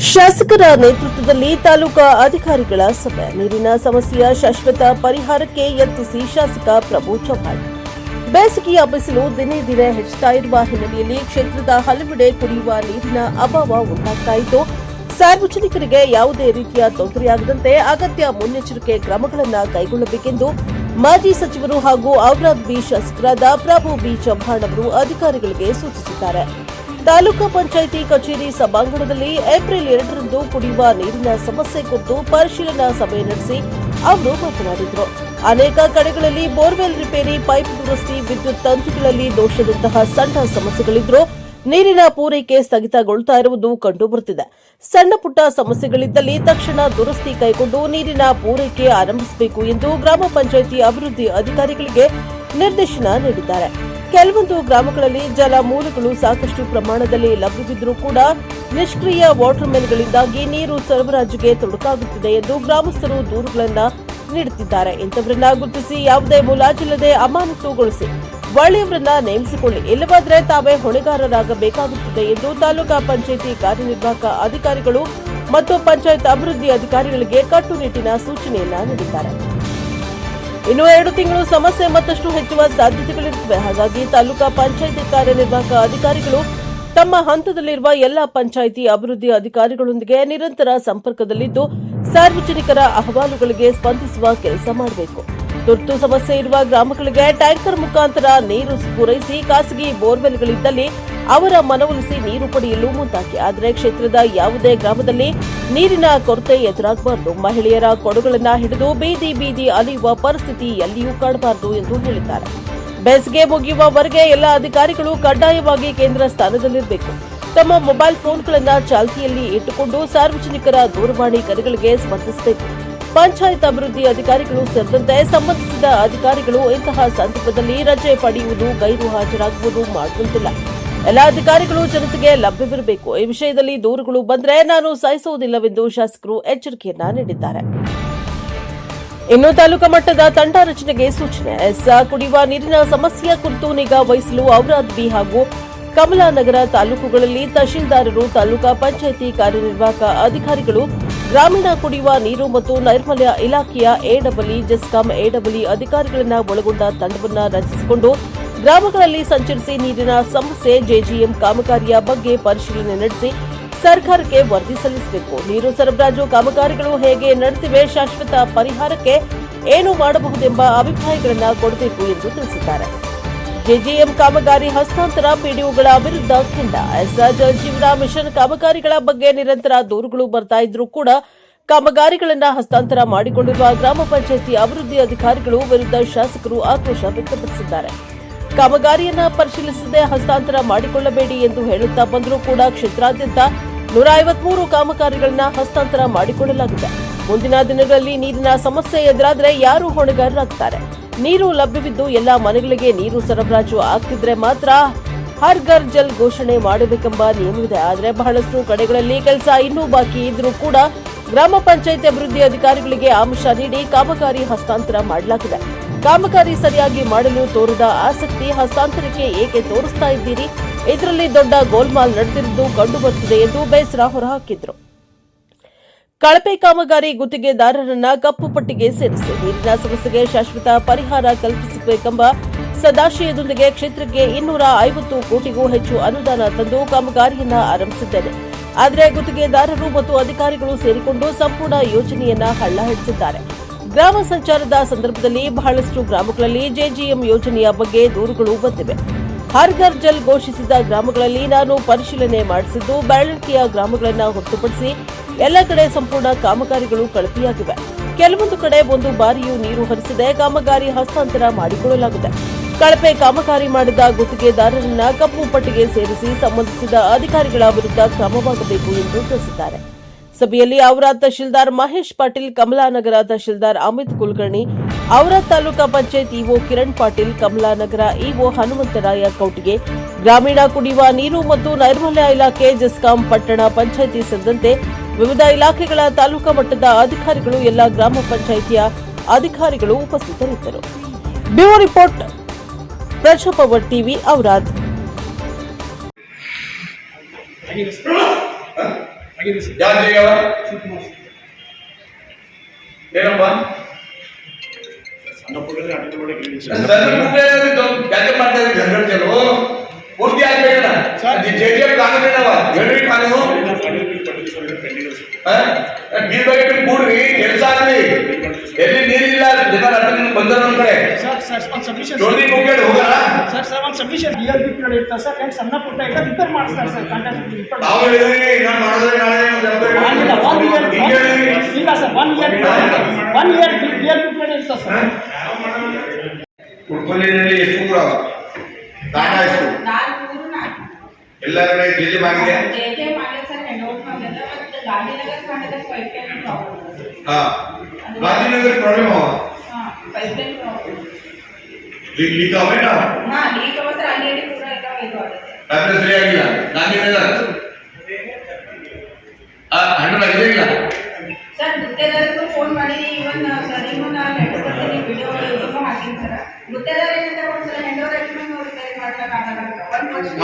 ಶಾಸಕರ ನೇತೃತ್ವದಲ್ಲಿ ತಾಲೂಕಾ ಅಧಿಕಾರಿಗಳ ಸಭೆ. ನೀರಿನ ಸಮಸ್ಯೆಯ ಶಾಶ್ವತ ಪರಿಹಾರಕ್ಕೆ ಯತ್ನಿಸಿ ಶಾಸಕ ಪ್ರಭು ಚವ್ಹಾಣ್. ಬೇಸಿಗೆಯ ಬಿಸಿಲು ದಿನೇ ದಿನೇ ಹೆಚ್ಚುತ್ತಾ ಇರುವ ಹಿನ್ನೆಲೆಯಲ್ಲಿ ಕ್ಷೇತ್ರದ ಹಲವೆಡೆ ಕುಡಿಯುವ ನೀರಿನ ಅಭಾವ ಉಂಟಾಗ್ತಾ ಇದ್ದು, ಸಾರ್ವಜನಿಕರಿಗೆ ಯಾವುದೇ ರೀತಿಯ ತೊಂದರೆಯಾಗದಂತೆ ಅಗತ್ಯ ಮುನ್ನೆಚ್ಚರಿಕೆ ಕ್ರಮಗಳನ್ನು ಕೈಗೊಳ್ಳಬೇಕೆಂದು ಮಾಜಿ ಸಚಿವರು ಹಾಗೂ ಔರಾದ್ ಬಿ ಶಾಸಕರಾದ ಪ್ರಭು ಬಿ ಚವ್ಹಾಣ್ ಅವರು ಅಧಿಕಾರಿಗಳಿಗೆ ಸೂಚಿಸಿದ್ದಾರೆ. ತಾಲೂಕು ಪಂಚಾಯಿತಿ ಕಚೇರಿ ಸಭಾಂಗಣದಲ್ಲಿ ಏಪ್ರಿಲ್ 2ರಂದು ಕುಡಿಯುವ ನೀರಿನ ಸಮಸ್ಯೆ ಕುರಿತು ಪರಿಶೀಲನಾ ಸಭೆ ನಡೆಸಿ ಅವರು ಮಾತನಾಡಿದರು. ಅನೇಕ ಕಡೆಗಳಲ್ಲಿ ಬೋರ್ವೆಲ್ ರಿಪೇರಿ, ಪೈಪ್ ದುರಸ್ತಿ, ವಿದ್ಯುತ್ ತಂತಿಗಳಲ್ಲಿ ದೋಷದಂತಹ ಸಣ್ಣ ಸಮಸ್ಯೆಗಳಿದ್ದರೂ ನೀರಿನ ಪೂರೈಕೆ ಸ್ಥಗಿತಗೊಳ್ಳುತ್ತಾ ಇರುವುದು ಕಂಡುಬರುತ್ತಿದೆ. ಸಣ್ಣ ಪುಟ್ಟ ಸಮಸ್ಯೆಗಳಿದ್ದಲ್ಲಿ ತಕ್ಷಣ ದುರಸ್ತಿ ಕೈಗೊಂಡು ನೀರಿನ ಪೂರೈಕೆ ಆರಂಭಿಸಬೇಕು ಎಂದು ಗ್ರಾಮ ಪಂಚಾಯಿತಿ ಅಭಿವೃದ್ಧಿ ಅಧಿಕಾರಿಗಳಿಗೆ ನಿರ್ದೇಶನ ನೀಡಿದ್ದಾರೆ. ಕೆಲವೊಂದು ಗ್ರಾಮಗಳಲ್ಲಿ ಜಲ ಮೂಲಗಳು ಸಾಕಷ್ಟು ಪ್ರಮಾಣದಲ್ಲಿ ಲಭ್ಯವಿದ್ದರೂ ಕೂಡ ನಿಷ್ಕ್ರಿಯ ವಾಟರ್ ಮೆನ್ಗಳಿಂದಾಗಿ ನೀರು ಸರಬರಾಜಿಗೆ ತೊಡಕಾಗುತ್ತಿದೆ ಎಂದು ಗ್ರಾಮಸ್ಥರು ದೂರುಗಳನ್ನು ನೀಡುತ್ತಿದ್ದಾರೆ. ಇಂಥವರನ್ನ ಗುರುತಿಸಿ ಯಾವುದೇ ಮುಲಾಜಿಲ್ಲದೆ ಅಮಾನತುಗೊಳಿಸಿ ಒಳ್ಳೆಯವರನ್ನ ನೇಮಿಸಿಕೊಳ್ಳಿ, ಇಲ್ಲವಾದರೆ ತಾವೇ ಹೊಣೆಗಾರರಾಗಬೇಕಾಗುತ್ತದೆ ಎಂದು ತಾಲೂಕಾ ಪಂಚಾಯಿತಿ ಕಾರ್ಯನಿರ್ವಾಹಕ ಅಧಿಕಾರಿಗಳು ಮತ್ತು ಪಂಚಾಯತ್ ಅಭಿವೃದ್ಧಿ ಅಧಿಕಾರಿಗಳಿಗೆ ಕಟ್ಟುನಿಟ್ಟಿನ ಸೂಚನೆಯನ್ನ ನೀಡಿದ್ದಾರೆ. ಇನ್ನು 2 ತಿಂಗಳು ಸಮಸ್ಯೆ ಮತ್ತಷ್ಟು ಹೆಚ್ಚುವ ಸಾಧ್ಯತೆಗಳಿರುತ್ತವೆ. ಹಾಗಾಗಿ ತಾಲೂಕಾ ಪಂಚಾಯಿತಿ ಕಾರ್ಯನಿರ್ವಾಹಕ ಅಧಿಕಾರಿಗಳು ತಮ್ಮ ಹಂತದಲ್ಲಿರುವ ಎಲ್ಲ ಪಂಚಾಯಿತಿ ಅಭಿವೃದ್ಧಿ ಅಧಿಕಾರಿಗಳೊಂದಿಗೆ ನಿರಂತರ ಸಂಪರ್ಕದಲ್ಲಿದ್ದು ಸಾರ್ವಜನಿಕರ ಅಹವಾಲುಗಳಿಗೆ ಸ್ಪಂದಿಸುವ ಕೆಲಸ ಮಾಡಬೇಕು. ತುರ್ತು ಸಮಸ್ಯೆ ಇರುವ ಗ್ರಾಮಗಳಿಗೆ ಟ್ಯಾಂಕರ್ ಮುಖಾಂತರ ನೀರು ಪೂರೈಸಿ, ಖಾಸಗಿ ಬೋರ್ವೆಲ್ಗಳಿದ್ದಲ್ಲಿ ಅವರ ಮನವೊಲಿಸಿ ನೀರು ಪಡೆಯಲು ಮುಂದಾಗಿ. ಆದರೆ ಕ್ಷೇತ್ರದ ಯಾವುದೇ ಗ್ರಾಮದಲ್ಲಿ ನೀರಿನ ಕೊರತೆ ಎದುರಾಗಬಾರದು. ಮಹಿಳೆಯರ ಕೊಡಗಳನ್ನು ಹಿಡಿದು ಬೀದಿ ಬೀದಿ ಅಲೆಯುವ ಪರಿಸ್ಥಿತಿ ಎಲ್ಲಿಯೂ ಕಾಣಬಾರದು ಎಂದು ಹೇಳಿದ್ದಾರೆ. ಬೇಸಿಗೆ ಮುಗಿಯುವವರೆಗೆ ಎಲ್ಲ ಅಧಿಕಾರಿಗಳು ಕಡ್ಡಾಯವಾಗಿ ಕೇಂದ್ರ ಸ್ಥಾನದಲ್ಲಿರಬೇಕು. ತಮ್ಮ ಮೊಬೈಲ್ ಫೋನ್ಗಳನ್ನು ಚಾಲ್ತಿಯಲ್ಲಿ ಇಟ್ಟುಕೊಂಡು ಸಾರ್ವಜನಿಕರ ದೂರವಾಣಿ ಕರೆಗಳಿಗೆ ಸ್ಪಂದಿಸಬೇಕು. ಪಂಚಾಯತ್ ಅಭಿವೃದ್ಧಿ ಅಧಿಕಾರಿಗಳು ಸೇರಿದಂತೆ ಸಂಬಂಧಿಸಿದ ಅಧಿಕಾರಿಗಳು ಇಂತಹ ಸಂದರ್ಭದಲ್ಲಿ ರಜೆ ಪಡೆಯುವುದು, ಗೈರು ಹಾಜರಾಗುವುದು ಮಾಡುವಂತಿಲ್ಲ. ಎಲ್ಲ ಅಧಿಕಾರಿಗಳು ಜನತೆಗೆ ಲಭ್ಯವಿರಬೇಕು. ಈ ವಿಷಯದಲ್ಲಿ ದೂರುಗಳು ಬಂದರೆ ನಾನು ಸಹಿಸುವುದಿಲ್ಲವೆಂದು ಶಾಸಕರು ಎಚ್ಚರಿಕೆಯನ್ನ ನೀಡಿದ್ದಾರೆ. ಇನ್ನು ತಾಲೂಕಾ ಮಟ್ಟದ ತಂಡ ರಚನೆಗೆ ಸೂಚನೆ. ಕುಡಿಯುವ ನೀರಿನ ಸಮಸ್ಯೆಯ ಕುರಿತು ನಿಗಾ ವಹಿಸಲು ಔರಾದ್ ಬಿ ಹಾಗೂ ಕಮಲಾನಗರ ತಾಲೂಕುಗಳಲ್ಲಿ ತಹಶೀಲ್ದಾರರು, ತಾಲೂಕಾ ಪಂಚಾಯಿತಿ ಕಾರ್ಯನಿರ್ವಾಹಕ ಅಧಿಕಾರಿಗಳು, ಗ್ರಾಮೀಣ ಕುಡಿಯುವ ನೀರು ಮತ್ತು ನೈರ್ಮಲ್ಯ ಇಲಾಖೆಯ ಎಡಬ್ಲ್ಯೂ, ಜೆಸ್ಕಾಂ ಎಡಬ್ಲ್ಯೂ ಅಧಿಕಾರಿಗಳನ್ನು ಒಳಗೊಂಡ ತಂಡವನ್ನು ರಚಿಸಿಕೊಂಡು ಗ್ರಾಮಗಳಲ್ಲಿ ಸಂಚರಿಸಿ ನೀರಿನ ಸಮಸ್ಯೆ, ಜೆಜಿಎಂ ಕಾಮಗಾರಿಯ ಬಗ್ಗೆ ಪರಿಶೀಲನೆ ನಡೆಸಿ ಸರ್ಕಾರಕ್ಕೆ ವರದಿ ಸಲ್ಲಿಸಬೇಕು. ನೀರು ಸರಬರಾಜು ಕಾಮಗಾರಿಗಳು ಹೇಗೆ ನಡೆದಿವೆ, ಶಾಶ್ವತ ಪರಿಹಾರಕ್ಕೆ ಏನು ಮಾಡಬಹುದೆಂಬ ಅಭಿಪ್ರಾಯಗಳನ್ನು ಕೊಡಬೇಕು ಎಂದು ತಿಳಿಸಿದ್ದಾರೆ. ಜೆಜಿಎಂ ಕಾಮಗಾರಿ ಹಸ್ತಾಂತರ, ಪಿಡಿಒಗಳ ವಿರುದ್ಧ ಖಂಡ. ಜಲ್ ಜೀವನ ಮಿಷನ್ ಕಾಮಗಾರಿಗಳ ಬಗ್ಗೆ ನಿರಂತರ ದೂರುಗಳು ಬರ್ತಾ ಇದ್ರೂ ಕೂಡ ಕಾಮಗಾರಿಗಳನ್ನು ಹಸ್ತಾಂತರ ಮಾಡಿಕೊಂಡಿರುವ ಗ್ರಾಮ ಪಂಚಾಯಿತಿ ಅಭಿವೃದ್ಧಿ ಅಧಿಕಾರಿಗಳು ವಿರುದ್ಧ ಶಾಸಕರು ಆಕ್ರೋಶ ವ್ಯಕ್ತಪಡಿಸಿದ್ದಾರೆ. ಕಾಮಗಾರಿಯನ್ನ ಪರಿಶೀಲಿಸದೆ ಹಸ್ತಾಂತರ ಮಾಡಿಕೊಳ್ಳಬೇಡಿ ಎಂದು ಹೇಳುತ್ತಾ ಬಂದರೂ ಕೂಡ ಕ್ಷೇತ್ರಾದ್ಯಂತ 153 ಕಾಮಗಾರಿಗಳನ್ನು ಹಸ್ತಾಂತರ ಮಾಡಿಕೊಳ್ಳಲಾಗಿದೆ. ಮುಂದಿನ ದಿನಗಳಲ್ಲಿ ನೀರಿನ ಸಮಸ್ಯೆ ಎದುರಾದರೆ ಯಾರು ಹೊಣೆಗಾರರಾಗುತ್ತಾರೆ? ನೀರು ಲಭ್ಯವಿದ್ದು ಎಲ್ಲ ಮನೆಗಳಿಗೆ ನೀರು ಸರಬರಾಜು ಆಗ್ತಿದ್ರೆ ಮಾತ್ರ ಹರ್ ಘರ್ ಜಲ್ ಘೋಷಣೆ ಮಾಡಬೇಕೆಂಬ ನಿಯಮವಿದೆ. ಆದರೆ ಬಹಳಷ್ಟು ಕಡೆಗಳಲ್ಲಿ ಕೆಲಸ ಇನ್ನೂ ಬಾಕಿ ಇದ್ರೂ ಕೂಡ ಗ್ರಾಮ ಪಂಚಾಯಿತಿ ಅಭಿವೃದ್ಧಿ ಅಧಿಕಾರಿಗಳಿಗೆ ಆಮಿಷ ನೀಡಿ ಕಾಮಗಾರಿ ಹಸ್ತಾಂತರ ಮಾಡಲಾಗಿದೆ. ಕಾಮಗಾರಿ ಸರಿಯಾಗಿ ಮಾಡಲು ತೋರದ ಆಸಕ್ತಿ ಹಸ್ತಾಂತರಕ್ಕೆ ಏಕೆ ತೋರಿಸ್ತಾ ಇದ್ದೀರಿ? ಇದರಲ್ಲಿ ದೊಡ್ಡ ಗೋಲ್ಮಾಲ್ ನಡೆದಿರುವುದು ಕಂಡುಬರುತ್ತಿದೆ ಎಂದು ಬೇಸರ ಹೊರಹಾಕಿದ್ರು. ಕಳಪೆ ಕಾಮಗಾರಿ ಗುತ್ತಿಗೆದಾರರನ್ನ ಕಪ್ಪು ಪಟ್ಟಿಗೆ ಸೇರಿಸಿ ನೀರಿನ ಸಮಸ್ಯೆಗೆ ಶಾಶ್ವತ ಪರಿಹಾರ ಕಲ್ಪಿಸಬೇಕೆಂಬ ಸದಾಶಯದೊಂದಿಗೆ ಕ್ಷೇತ್ರಕ್ಕೆ 250 ಕೋಟಿಗೂ ಹೆಚ್ಚು ಅನುದಾನ ತಂದು ಕಾಮಗಾರಿಯನ್ನ ಆರಂಭಿಸಿದ್ದೇನೆ. ಆದರೆ ಗುತ್ತಿಗೆದಾರರು ಮತ್ತು ಅಧಿಕಾರಿಗಳು ಸೇರಿಕೊಂಡು ಸಂಪೂರ್ಣ ಯೋಜನೆಯನ್ನ ಹಳ್ಳ ಹಿಡಿಸಿದ್ದಾರೆ. ಗ್ರಾಮ ಸಂಚಾರದ ಸಂದರ್ಭದಲ್ಲಿ ಬಹಳಷ್ಟು ಗ್ರಾಮಗಳಲ್ಲಿ ಜೆಜಿಎಂ ಯೋಜನೆಯ ಬಗ್ಗೆ ದೂರುಗಳು ಬಂದಿವೆ. ಹರ್ ಘರ್ ಜಲ್ ಘೋಷಿಸಿದ ಗ್ರಾಮಗಳಲ್ಲಿ ನಾನು ಪರಿಶೀಲನೆ ಮಾಡಿಸಿದ್ದು, ಬೆರಳಿಕೆಯ ಗ್ರಾಮಗಳನ್ನು ಹೊರತುಪಡಿಸಿ ಎಲ್ಲ ಕಡೆ ಸಂಪೂರ್ಣ ಕಾಮಗಾರಿಗಳು ಕಳಪೆಯಾಗಿವೆ. ಕೆಲವೊಂದು ಕಡೆ ಒಂದು ಬಾರಿಯೂ ನೀರು ಹರಿಸದೆ ಕಾಮಗಾರಿ ಹಸ್ತಾಂತರ ಮಾಡಿಕೊಳ್ಳಲಾಗಿದೆ. ಕಳಪೆ ಕಾಮಗಾರಿ ಮಾಡಿದ ಗುತ್ತಿಗೆದಾರರನ್ನ ಕಪ್ಪು ಪಟ್ಟಿಗೆ ಸೇರಿಸಿ ಸಂಬಂಧಿಸಿದ ಅಧಿಕಾರಿಗಳ ವಿರುದ್ಧ ಕ್ರಮವಾಗಬೇಕು ಎಂದು ತಿಳಿಸಿದ್ದಾರೆ. ಸಭೆಯಲ್ಲಿ ಔರಾದ್ ತಹಶೀಲ್ದಾರ್ ಮಹೇಶ್ ಪಾಟೀಲ್, ಕಮಲಾನಗರ ತಹಶೀಲ್ದಾರ್ ಅಮಿತ್ ಕುಲಕರ್ಣಿ, ಔರಾದ್ ತಾಲೂಕಾ ಪಂಚಾಯತ್ ಇಒ ಕಿರಣ್ ಪಾಟೀಲ್, ಕಮಲಾನಗರ ಇಒ ಹನುಮಂತರಾಯ ಕೌಟಿಗೆ, ಗ್ರಾಮೀಣ ಕುಡಿಯುವ ನೀರು ಮತ್ತು ನೈರ್ಮಲ್ಯ ಇಲಾಖೆ, ಜೆಸ್ಕಾಂ, ಪಟ್ಟಣ ಪಂಚಾಯಿತಿ ಸೇರಿದಂತೆ ವಿವಿಧ ಇಲಾಖೆಗಳ ತಾಲೂಕಾ ಮಟ್ಟದ ಅಧಿಕಾರಿಗಳು, ಎಲ್ಲ ಗ್ರಾಮ ಪಂಚಾಯಿತಿಯ ಅಧಿಕಾರಿಗಳು ಉಪಸ್ಥಿತರಿದ್ದರು. Bureau report, Praja Power TV, Aurad. ಯಾರು ಜಯವ ಏನಪ್ಪ ಸಣ್ಣ ಪುಟ್ಟ ಜಾತಿ ಮಾಡ್ತಾ ಇದ್ದೀವಿ ಪೂರ್ತಿ ಆಗ್ಬೇಕಲ್ಲ JDF ಕಾನೂನೇನವ ಹೇಳ್ರಿ ಕಾನೂನು ನೀರ್ ಬಗ್ಗೆ ಕೂಡ್ರಿ ಕೆಲಸ ಆಗ್ಲಿ ಎಲ್ಲಿ ನೀರಿಲ್ಲ ಜನ ರಾತ್ರಿ ಬಂದರ ಒಂದ್ ಕಡೆ ಜೋಡಿ ಮುಖ್ಯ ಹೋಗಲ್ಲ ಒಂದು ಸಬ್ಮಿಷನ್ DLP ಕಡೆ ಇರ್ತಾರೆ ಸರ್ ಏನು ಸಣ್ಣ ಪುಟ್ಟ ಇಲ್ಲ ರಿಪೇರ್ ಮಾಡಿಸ್ತಾರೆ ಸರ್ ಕಾಂಟ್ಯಾಕ್ಟ್ ನಾವು ಹೇಳಿದ್ರಿ ನಾನು ಮಾಡಿದ್ರೆ ನಾಳೆ ಇಲ್ಲ ಸರ್ 1 ಇಯರ್ DLP ಕಡೆ ಇರ್ತದೆ ಸರ್ ಕುಡ್ಕೊಂಡಿನಲ್ಲಿ ಎಷ್ಟು ಊರ ತಾಣ ಎಷ್ಟು ಎಲ್ಲ ಕಡೆ ಜೆಜೆ ಮಾಗಿದೆ ಹಾ ಗಾಂಧಿನಗರ ಪ್ರಾಬ್ಲಮ್ ಅವ ಲೀಕ್ ಅವೇನಾ ರಾತ್ರಿ ಸರಿಯಾಗಿಲ್ಲ ಗಾಂಧಿನಗರ ಹಣ್ಣು ಆಗಿದೆ ಇಲ್ಲ ಸರ್ ಗುತ್ತೇದಾರರು ಫೋನ್ ಮಾಡಿ ಇವನ್ ಸರ್ ನೀವು ನಾನು ಲೆಟರ್ ಕೊಡ್ತೀನಿ ವಿಡಿಯೋ ಹಾಕಿನಿ ಸರ್ ಗುತ್ತೇದಾರ ಏನಂತ ಒಂದ್ಸಲ ಹೆಂಡೋರ್ ಎಕ್ಸ್ಪ್ಲೇನ್ ಮಾಡ್ಲಿಕ್ಕೆ ಆಗಲ್ಲ 1%